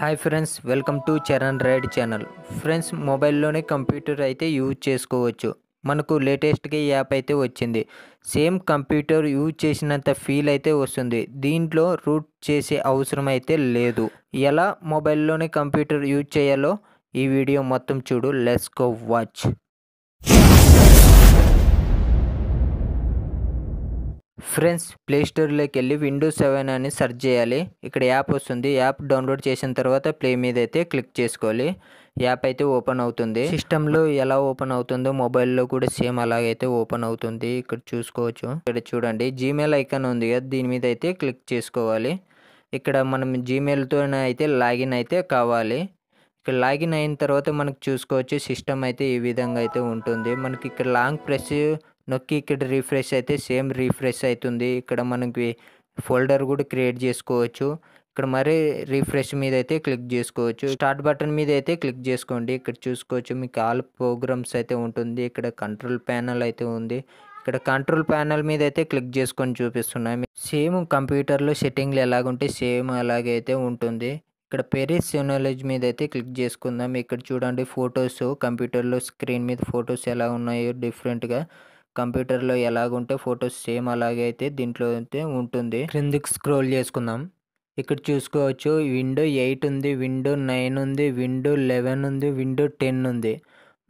Hi friends, welcome to Charan ride channel. Friends, మొబైల్లోనే computer అయితే use చేసుకోవచ్చు. మనకు లేటెస్ట్గా ఈ యాప్ అయితే వచ్చింది. సేమ్ కంప్యూటర్ యూజ్ చేసినంత ఫీల్ అయితే వస్తుంది. దీంట్లో రూట్ చేసే అవసరం అయితే లేదు. ఎలా మొబైల్లోనే కంప్యూటర్ యూజ్ చేయాలో ఈ వీడియో మొత్తం చూడు. Let's go watch. ఫ్రెండ్స్, ప్లేస్టోర్లోకి వెళ్ళి విండోస్ 7 అని సెర్చ్ చేయాలి. ఇక్కడ యాప్ వస్తుంది. యాప్ డౌన్లోడ్ చేసిన తర్వాత ప్లే మీద అయితే క్లిక్ చేసుకోవాలి. యాప్ అయితే ఓపెన్ అవుతుంది. సిస్టంలో ఎలా ఓపెన్ అవుతుందో మొబైల్లో కూడా సేమ్ అలాగైతే ఓపెన్ అవుతుంది. ఇక్కడ చూసుకోవచ్చు. ఇక్కడ చూడండి, జీమెయిల్ ఐకాన్ ఉంది కదా, దీని మీద అయితే క్లిక్ చేసుకోవాలి. ఇక్కడ మనం జీమెయిల్తో అయితే లాగిన్ అయితే కావాలి. ఇక్కడ లాగిన్ అయిన తర్వాత మనకు చూసుకోవచ్చు, సిస్టమ్ అయితే ఈ విధంగా అయితే ఉంటుంది. మనకి ఇక్కడ లాంగ్ ప్రెస్ నొక్కి ఇక్కడ రీఫ్రెష్ అయితే సేమ్ రీఫ్రెష్ అవుతుంది. ఇక్కడ మనకి ఫోల్డర్ కూడా క్రియేట్ చేసుకోవచ్చు. ఇక్కడ మరీ రీఫ్రెష్ మీద అయితే క్లిక్ చేసుకోవచ్చు. స్టార్ట్ బటన్ మీద అయితే క్లిక్ చేసుకోండి. ఇక్కడ చూసుకోవచ్చు, మీకు ఆల్ ప్రోగ్రామ్స్ అయితే ఉంటుంది. ఇక్కడ కంట్రోల్ ప్యానల్ అయితే ఉంది. ఇక్కడ కంట్రోల్ ప్యానల్ మీద అయితే క్లిక్ చేసుకొని చూపిస్తున్నాయి. సేమ్ కంప్యూటర్లో సెట్టింగ్లు ఎలాగుంటే సేమ్ అలాగే అయితే ఉంటుంది. ఇక్కడ పెరిసోనాలజీ మీద అయితే క్లిక్ చేసుకుందాం. ఇక్కడ చూడండి, ఫొటోస్ కంప్యూటర్లో స్క్రీన్ మీద ఫొటోస్ ఎలా ఉన్నాయో డిఫరెంట్గా కంప్యూటర్లో ఎలాగుంటే ఫొటోస్ సేమ్ అలాగే అయితే దీంట్లో అయితే ఉంటుంది. క్రిందికి స్క్రోల్ చేసుకుందాం. ఇక్కడ చూసుకోవచ్చు, విండో 8 ఉంది, విండో 9 ఉంది, విండో 11 ఉంది, విండో 10 ఉంది.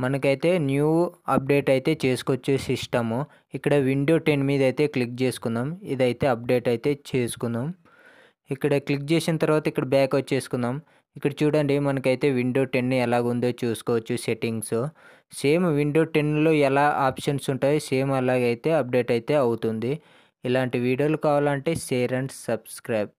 మనకైతే న్యూ అప్డేట్ అయితే చేసుకోవచ్చు సిస్టము. ఇక్కడ విండో 10 మీద అయితే క్లిక్ చేసుకుందాం. ఇదైతే అప్డేట్ అయితే చేసుకుందాం. ఇక్కడ క్లిక్ చేసిన తర్వాత ఇక్కడ బ్యాక్ వచ్చేసుకుందాం. ఇక్కడ చూడండి, మనకైతే విండో 10 ఎలాగుందో చూసుకోవచ్చు. సెట్టింగ్స్ సేమ్ విండో 10లో ఎలా ఆప్షన్స్ ఉంటాయో సేమ్ అలాగైతే అప్డేట్ అయితే అవుతుంది. ఇలాంటి వీడియోలు కావాలంటే షేర్ అండ్ సబ్స్క్రైబ్.